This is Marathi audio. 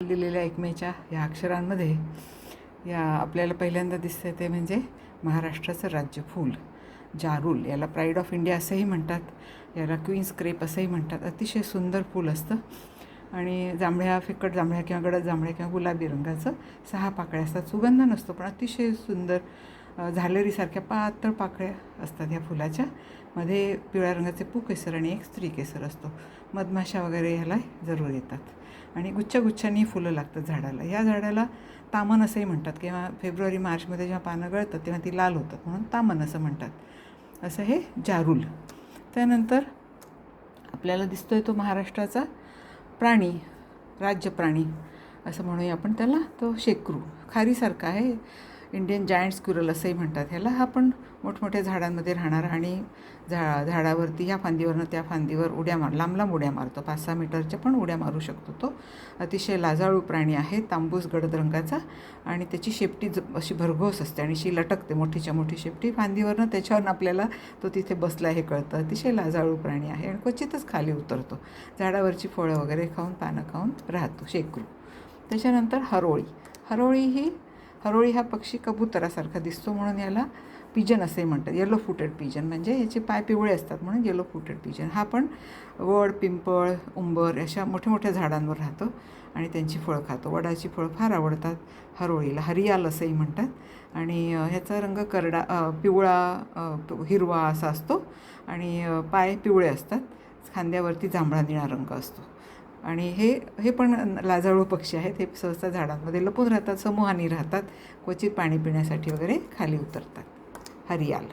दिलेल्या एकमेच्या या अक्षरांमध्ये या आपल्याला पहिल्यांदा दिसतं ते म्हणजे महाराष्ट्राचं राज्य फूल जारूल. याला प्राईड ऑफ इंडिया असंही म्हणतात, याला क्वीन्स क्रेप असंही म्हणतात. अतिशय सुंदर फूल असतं आणि जांभळ्या, फिकट जांभळ्या किंवा गडद जांभळ्या किंवा गुलाबी रंगाचं 6 पाकळ्या असतात. सुगंध नसतो पण अतिशय सुंदर झालरीसारख्या पातळ पाकळ्या असतात ह्या फुलाच्या. मध्ये पिवळ्या रंगाचे पूकेसर आणि एक स्त्री केसर असतो. मधमाशा वगैरे ह्याला जरूर येतात आणि गुच्छांनी फुलं लागतात झाडाला. ह्या झाडाला तामन असंही म्हणतात किंवा फेब्रुवारी मार्चमध्ये जेव्हा पानं गळतात तेव्हा ती लाल होतात म्हणून तामन असं म्हणतात. असं हे जारूल. त्यानंतर आपल्याला दिसतोय तो महाराष्ट्राचा प्राणी, राज्य प्राणी असं म्हणूया आपण त्याला. तो शेकरू खारीसारखा आहे. इंडियन जायंट स्क्विरल असंही म्हणतात ह्याला. हा पण मोठमोठ्या झाडांमध्ये राहणारा आणि झाडावरती ह्या फांदीवरनं त्या फांदीवर उड्या लांब लांब उड्या मारतो. 5-6 मीटरच्या पण उड्या मारू शकतो तो. अतिशय लाजाळू प्राणी आहे, तांबूस गडद रंगाचा आणि त्याची शेपटी अशी भरघोस असते आणि अशी लटकते, मोठीच्या मोठी शेपटी फांदीवरनं. त्याच्यावरून आपल्याला तो तिथे बसला हे कळतं. अतिशय लाजाळू प्राणी आहे आणि क्वचितच खाली उतरतो. झाडावरची फळं वगैरे खाऊन, पानं खाऊन राहतो शेकरू. त्याच्यानंतर हरोळी हा पक्षी कबुतरासारखा दिसतो म्हणून याला पिजन असे म्हणतात. येलो फुटेड पिजन म्हणजे याचे पाय पिवळे असतात म्हणून येलो फुटेड पिजन. हा पण वड, पिंपळ, उंबर अशा मोठ्या मोठ्या झाडांवर राहतो आणि त्यांची फळं खातो. वडाची फळं फार आवडतात हरोळीला. हरियाल असंही म्हणतात आणि ह्याचा रंग पिवळा, हिरवा असा असतो आणि पाय पिवळे असतात. खांद्यावरती जांभळा निळा रंग असतो आणि हे पण लाजाळू पक्षी आहेत. हे सहसा झाडांमध्ये लपून राहतात, समूहाने राहतात, क्वचित पाणी पिण्यासाठी वगैरे खाली उतरतात. हरियाल.